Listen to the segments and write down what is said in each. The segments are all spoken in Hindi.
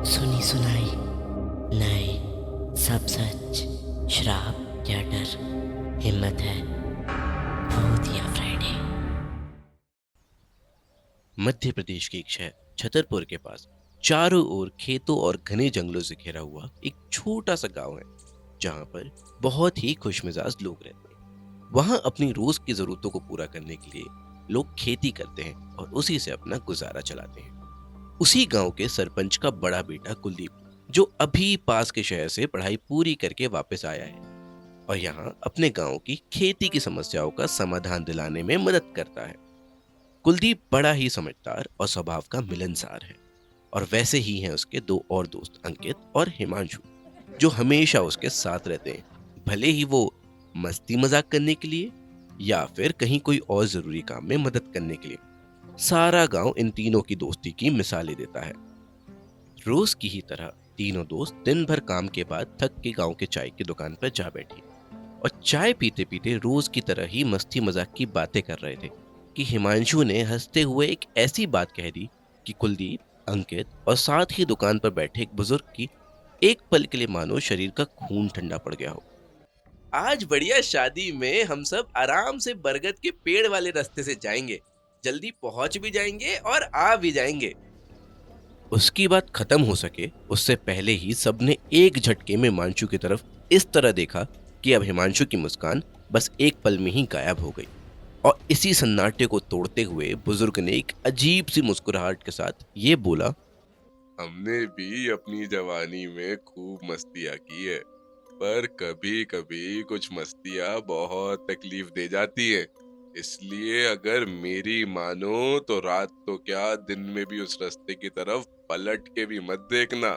सुनी सुनाई नए सब सच, श्राप या डर, हिम्मत है भूत या फ्राइडे। मध्य प्रदेश के एक शहर छतरपुर के पास चारों ओर खेतों और घने जंगलों से घिरा हुआ एक छोटा सा गांव है, जहां पर बहुत ही खुशमिजाज लोग रहते हैं। वहां अपनी रोज की जरूरतों को पूरा करने के लिए लोग खेती करते हैं और उसी से अपना गुजारा चलाते हैं। उसी गांव के सरपंच का बड़ा बेटा कुलदीप, जो अभी पास के शहर से पढ़ाई पूरी करके वापस आया है और यहाँ अपने गांव की खेती की समस्याओं का समाधान दिलाने में मदद करता है। कुलदीप बड़ा ही समझदार और स्वभाव का मिलनसार है, और वैसे ही हैं उसके दो और दोस्त अंकित और हिमांशु, जो हमेशा उसके साथ रहते हैं, भले ही वो मस्ती मजाक करने के लिए या फिर कहीं कोई और जरूरी काम में मदद करने के लिए। सारा गांव इन तीनों की दोस्ती की मिसालें देता है। रोज की ही तरह तीनों दोस्त दिन भर काम के बाद थक के गांव के चाय की दुकान पर जा बैठी और चाय पीते पीते रोज की तरह ही मस्ती मजाक की बातें कर रहे थे कि हिमांशु ने हंसते हुए एक ऐसी बात कह दी कि कुलदीप, अंकित और साथ ही दुकान पर बैठे एक बुजुर्ग की एक पल के लिए मानो शरीर का खून ठंडा पड़ गया हो। आज बढ़िया शादी में हम सब आराम से बरगद के पेड़ वाले रास्ते से जाएंगे, जल्दी पहुंच भी जाएंगे और आ भी जाएंगे। उसकी बात खत्म हो सके उससे पहले ही सबने एक झटके में हिमांशु की तरफ इस तरह देखा कि अब हिमांशु की मुस्कान बस एक पल में ही गायब हो गई। और इसी सन्नाटे को तोड़ते हुए बुजुर्ग ने एक अजीब सी मुस्कुराहट के साथ ये बोला, हमने भी अपनी जवानी में खूब मस्तियाँ की है, पर कभी कभी कुछ मस्तियाँ बहुत तकलीफ दे जाती है। इसलिए अगर मेरी मानो तो रात तो क्या दिन में भी उस रास्ते की तरफ पलट के भी मत देखना।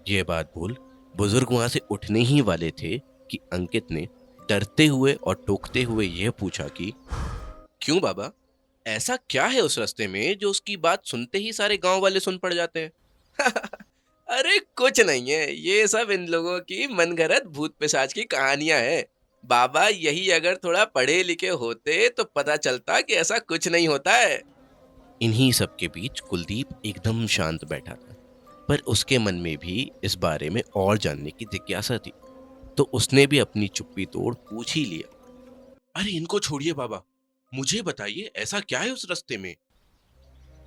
ये बात बोल बुजुर्ग वहां से उठने ही वाले थे कि अंकित ने डरते हुए और टोकते हुए यह पूछा कि क्यों बाबा, ऐसा क्या है उस रास्ते में जो उसकी बात सुनते ही सारे गांव वाले सुन पड़ जाते हैं? अरे कुछ नहीं है, ये सब इन लोगों की मनगढ़ंत भूत पिशाच की कहानियां हैं। बाबा यही अगर थोड़ा पढ़े लिखे होते तो पता चलता कि ऐसा कुछ नहीं होता है। इन्हीं सब के बीच कुलदीप एकदम शांत बैठा था, पर उसके मन में भी इस बारे में और जानने की जिज्ञासा थी। तो उसने भी अपनी चुप्पी तोड़ पूछ ही लिया, अरे इनको छोड़िए बाबा, मुझे बताइए ऐसा क्या है उस रास्ते में।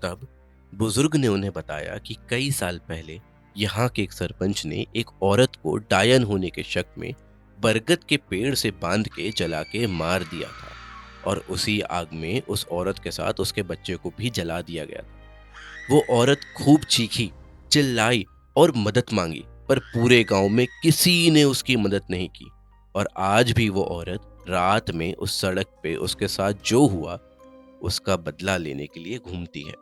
तब बुजुर्ग ने उन्हें बताया कि कई साल पहले यहाँ के एक सरपंच ने एक औरत को डायन होने के शक में बरगद के पेड़ से बांध के जला के मार दिया था, और उसी आग में उस औरत के साथ उसके बच्चे को भी जला दिया गया था। वो औरत खूब चीखी, चिल्लाई और मदद मांगी, पर पूरे गांव में किसी ने उसकी मदद नहीं की। और आज भी वो औरत रात में उस सड़क पे उसके साथ जो हुआ उसका बदला लेने के लिए घूमती है।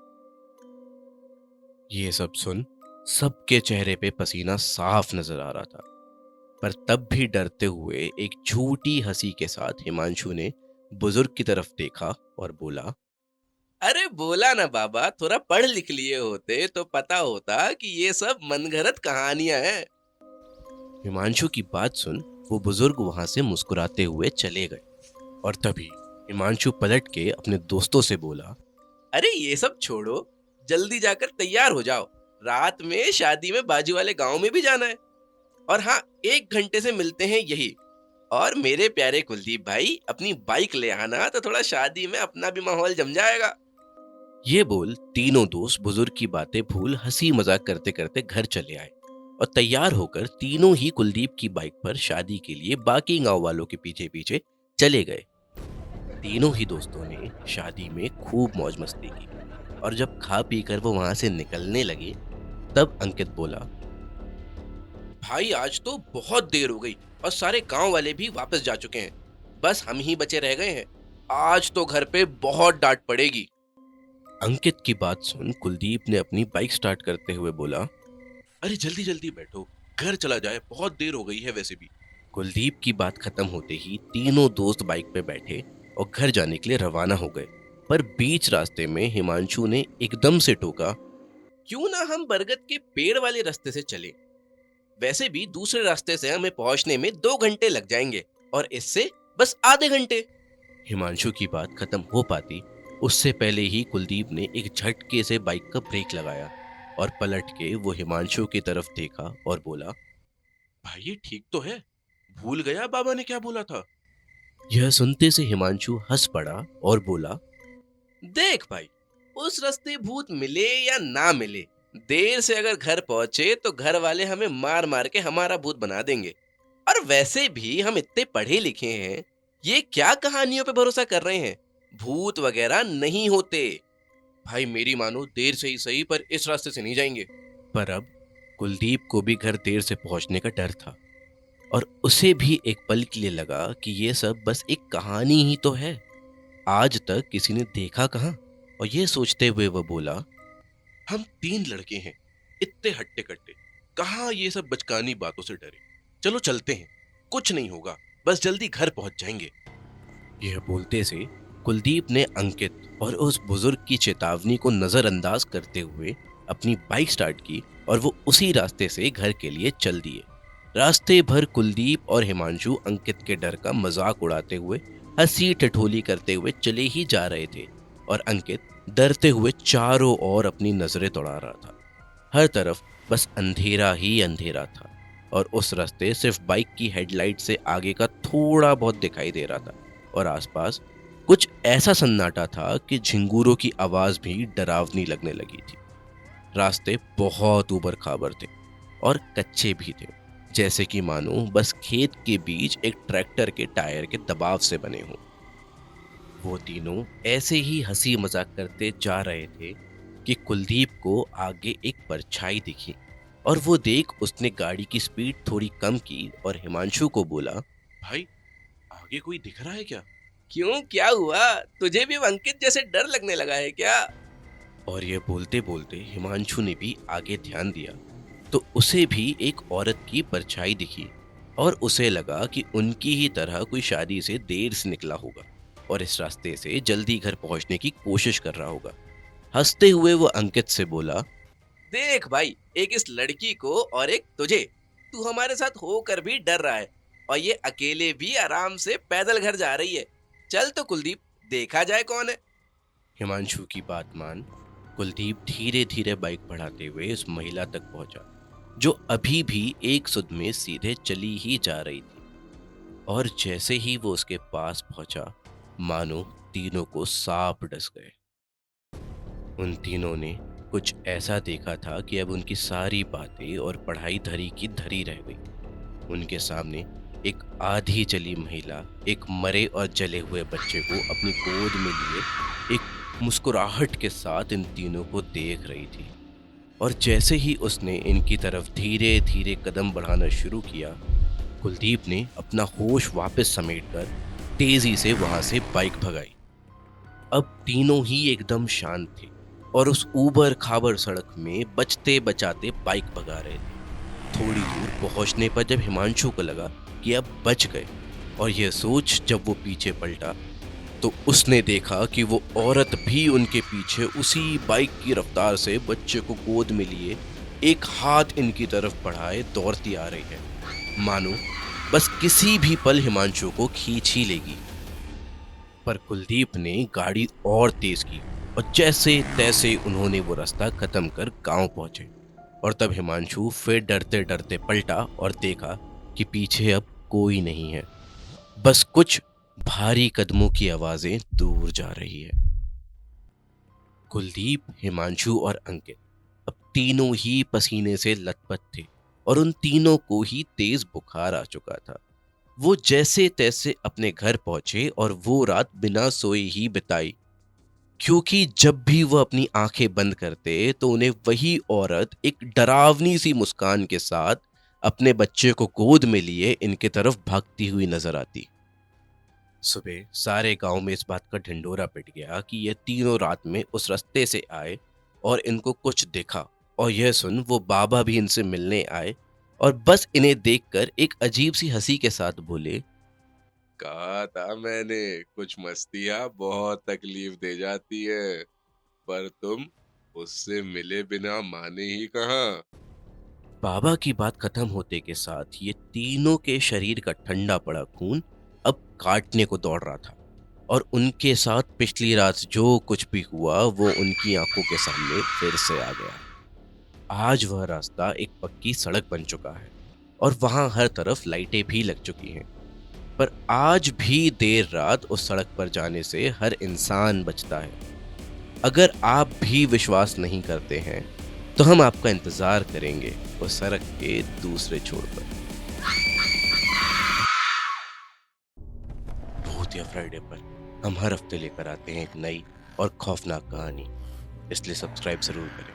ये सब सुन सबके चेहरे पे पसीना साफ नजर आ रहा था, पर तब भी डरते हुए एक झूठी हंसी के साथ हिमांशु ने बुजुर्ग की तरफ देखा और बोला, अरे बोला ना बाबा, थोड़ा पढ़ लिख लिए होते तो पता होता कि ये सब मनगढ़ंत कहानियां हैं। हिमांशु की बात सुन वो बुजुर्ग वहां से मुस्कुराते हुए चले गए, और तभी हिमांशु पलट के अपने दोस्तों से बोला, अरे ये सब छोड़ो, जल्दी जाकर तैयार हो जाओ, रात में शादी में बाजू वाले गांव में भी जाना है। और हाँ, 1 घंटे से मिलते हैं यही। और मेरे प्यारे कुलदीप भाई, अपनी बाइक ले आना तो थोड़ा शादी में अपना भी माहौल जम जाएगा। ये बोल तीनों दोस्त बुजुर्ग की बातें भूल हंसी मजाक करते करते घर चले आए, और तैयार होकर तीनों ही कुलदीप की बाइक पर शादी के लिए बाकी गांव वालों के पीछे पीछे चले गए। तीनों ही दोस्तों ने शादी में खूब मौज मस्ती की, और जब खा पी कर वो वहां से निकलने लगे तब अंकित बोला, भाई आज तो बहुत देर हो गई और सारे गांव वाले भी वापस जा चुके हैं, बस हम ही बचे रह गए हैं। आज तो घर पे बहुत डांट पड़ेगी। अंकित की बात सुन कुलदीप ने अपनी बाइक स्टार्ट करते हुए बोला, अरे जल्दी जल्दी बैठो, घर चला जाए, बहुत देर हो गई है वैसे भी। कुलदीप की बात खत्म होते ही तीनों दोस्त बाइक पे बैठे और घर जाने के लिए रवाना हो गए। पर बीच रास्ते में हिमांशु ने एकदम से टोका, क्यों ना हम बरगद के पेड़ वाले रास्ते से चले, वैसे भी दूसरे रास्ते से हमें पहुंचने में 2 घंटे लग जाएंगे और इससे बस आधे घंटे। हिमांशु की बात खत्म हो पाती उससे पहले ही कुलदीप ने एक झटके से बाइक का ब्रेक लगाया, और पलट के वो हिमांशु की तरफ देखा और बोला, भाई ये ठीक तो है, भूल गया बाबा ने क्या बोला था। यह सुनते से हिमांशु हंस पड़ा और बोला, देख भाई, उस रास्ते भूत मिले या ना मिले, देर से अगर घर पहुंचे तो घर वाले हमें मार मार के हमारा भूत बना देंगे। और वैसे भी हम इतने पढ़े लिखे हैं, ये क्या कहानियों पे भरोसा कर रहे हैं, भूत वगैरह नहीं होते। भाई मेरी मानो, देर से ही सही पर इस रास्ते से नहीं जाएंगे। पर अब कुलदीप को भी घर देर से पहुंचने का डर था और उसे भी एक पल के लिए लगा कि ये सब बस एक कहानी ही तो है, आज तक किसी ने देखा कहाँ। और ये सोचते हुए वह बोला, हम 3 लड़के हैं, इतने हट्टे कट्टे, कहाँ ये सब बचकानी बातों से डरे, चलो चलते हैं, कुछ नहीं होगा, बस जल्दी घर पहुंच जाएंगे। यह बोलते से कुलदीप ने अंकित और उस बुजुर्ग की चेतावनी को नजरअंदाज करते हुए अपनी बाइक स्टार्ट की और वो उसी रास्ते से घर के लिए चल दिए। रास्ते भर कुलदीप और हिमांशु अंकित के डर का मजाक उड़ाते हुए, हंसी ठिठोली करते हुए चले ही जा रहे थे और अंकित डरते हुए चारों ओर अपनी नजरें दौड़ा रहा था। हर तरफ बस अंधेरा ही अंधेरा था और उस रास्ते सिर्फ बाइक की हेडलाइट से आगे का थोड़ा बहुत दिखाई दे रहा था और आसपास कुछ ऐसा सन्नाटा था कि झिंगूरों की आवाज भी डरावनी लगने लगी थी। रास्ते बहुत ऊबड़ खाबड़ थे और कच्चे भी थे, जैसे कि मानो बस खेत के बीच एक ट्रैक्टर के टायर के दबाव से बने हों। वो तीनों ऐसे ही हंसी मजाक करते जा रहे थे कि कुलदीप को आगे एक परछाई दिखी और वो देख उसने गाड़ी की स्पीड थोड़ी कम की और हिमांशु को बोला, भाई आगे कोई दिख रहा है क्या? क्यों, क्या हुआ? तुझे भी अंकित जैसे डर लगने लगा है क्या? और ये बोलते बोलते हिमांशु ने भी आगे ध्यान दिया तो उसे भी एक औरत की परछाई दिखी और उसे लगा कि उनकी ही तरह कोई शादी से देर से निकला होगा और इस रास्ते से जल्दी घर पहुंचने की कोशिश कर रहा होगा। हंसते हुए वो अंकित से बोला, देख भाई, एक इस लड़की को और एक तुझे, तू हमारे साथ होकर भी डर रहा है और ये अकेले भी आराम से पैदल घर जा रही है। चल तो कुलदीप, देखा जाए कौन है। हिमांशु की बात मान कुलदीप धीरे धीरे बाइक बढ़ाते हुए उस महिला तक पहुंचा जो अभी भी एक सुध में सीधे चली ही जा रही थी। और जैसे ही वो उसके पास पहुंचा, मानो तीनों को सांप डस गए। उन तीनों ने कुछ ऐसा देखा था कि अब उनकी सारी बातें और पढ़ाई धरी की धरी रह गई। उनके सामने एक आधी जली महिला एक मरे और जले हुए बच्चे को अपनी गोद में लिए एक मुस्कुराहट के साथ इन तीनों को देख रही थी। और जैसे ही उसने इनकी तरफ धीरे धीरे कदम बढ़ाना शुरू किया, कुलदीप ने अपना होश वापस समेटकर तेजी से वहां से बाइक भगाई। अब तीनों ही एकदम शांत थे और उस ऊबड़ खाबड़ सड़क में बचते बचाते बाइक भगा रहे थे। थोड़ी दूर पहुंचने पर जब हिमांशु को लगा कि अब बच गए और यह सोच जब वो पीछे पलटा तो उसने देखा कि वो औरत भी उनके पीछे उसी बाइक की रफ्तार से बच्चे को गोद में लिए एक हाथ इनकी तरफ बढ़ाए दौड़ती आ रही है, मानो बस किसी भी पल हिमांशु को खींच ही लेगी। पर कुलदीप ने गाड़ी और तेज की और जैसे तैसे उन्होंने वो रास्ता खत्म कर गांव पहुंचे। और तब हिमांशु फिर डरते डरते पलटा और देखा कि पीछे अब कोई नहीं है, बस कुछ भारी कदमों की आवाजें दूर जा रही है। कुलदीप, हिमांशु और अंकित अब तीनों ही पसीने से लथपथ थे और उन तीनों को ही तेज बुखार आ चुका था। वो जैसे तैसे अपने घर पहुंचे और वो रात बिना सोए ही बिताई, क्योंकि जब भी वो अपनी आंखें बंद करते तो उन्हें वही औरत एक डरावनी सी मुस्कान के साथ अपने बच्चे को गोद में लिए इनके तरफ भागती हुई नजर आती। सुबह सारे गांव में इस बात का ढिंढोरा पिट गया कि ये तीनों रात में उस रास्ते से आए और इनको कुछ दिखा। और यह सुन वो बाबा भी इनसे मिलने आए और बस इन्हें देखकर एक अजीब सी हंसी के साथ बोले, कहा था मैंने, कुछ मस्तियाँ बहुत तकलीफ दे जाती है, पर तुम उससे मिले बिना माने ही कहाँ। बाबा की बात खत्म होते के साथ ये तीनों के शरीर का ठंडा पड़ा खून अब काटने को दौड़ रहा था और उनके साथ पिछली रात जो कुछ भी हुआ वो उनकी आंखों के सामने फिर से आ गया। आज वह रास्ता एक पक्की सड़क बन चुका है और वहां हर तरफ लाइटें भी लग चुकी हैं। पर आज भी देर रात उस सड़क पर जाने से हर इंसान बचता है। अगर आप भी विश्वास नहीं करते हैं तो हम आपका इंतजार करेंगे उस सड़क के दूसरे छोर पर। भूतिया फ्राइडे पर हम हर हफ्ते लेकर आते हैं एक नई और खौफनाक कहानी, इसलिए सब्सक्राइब जरूर करें।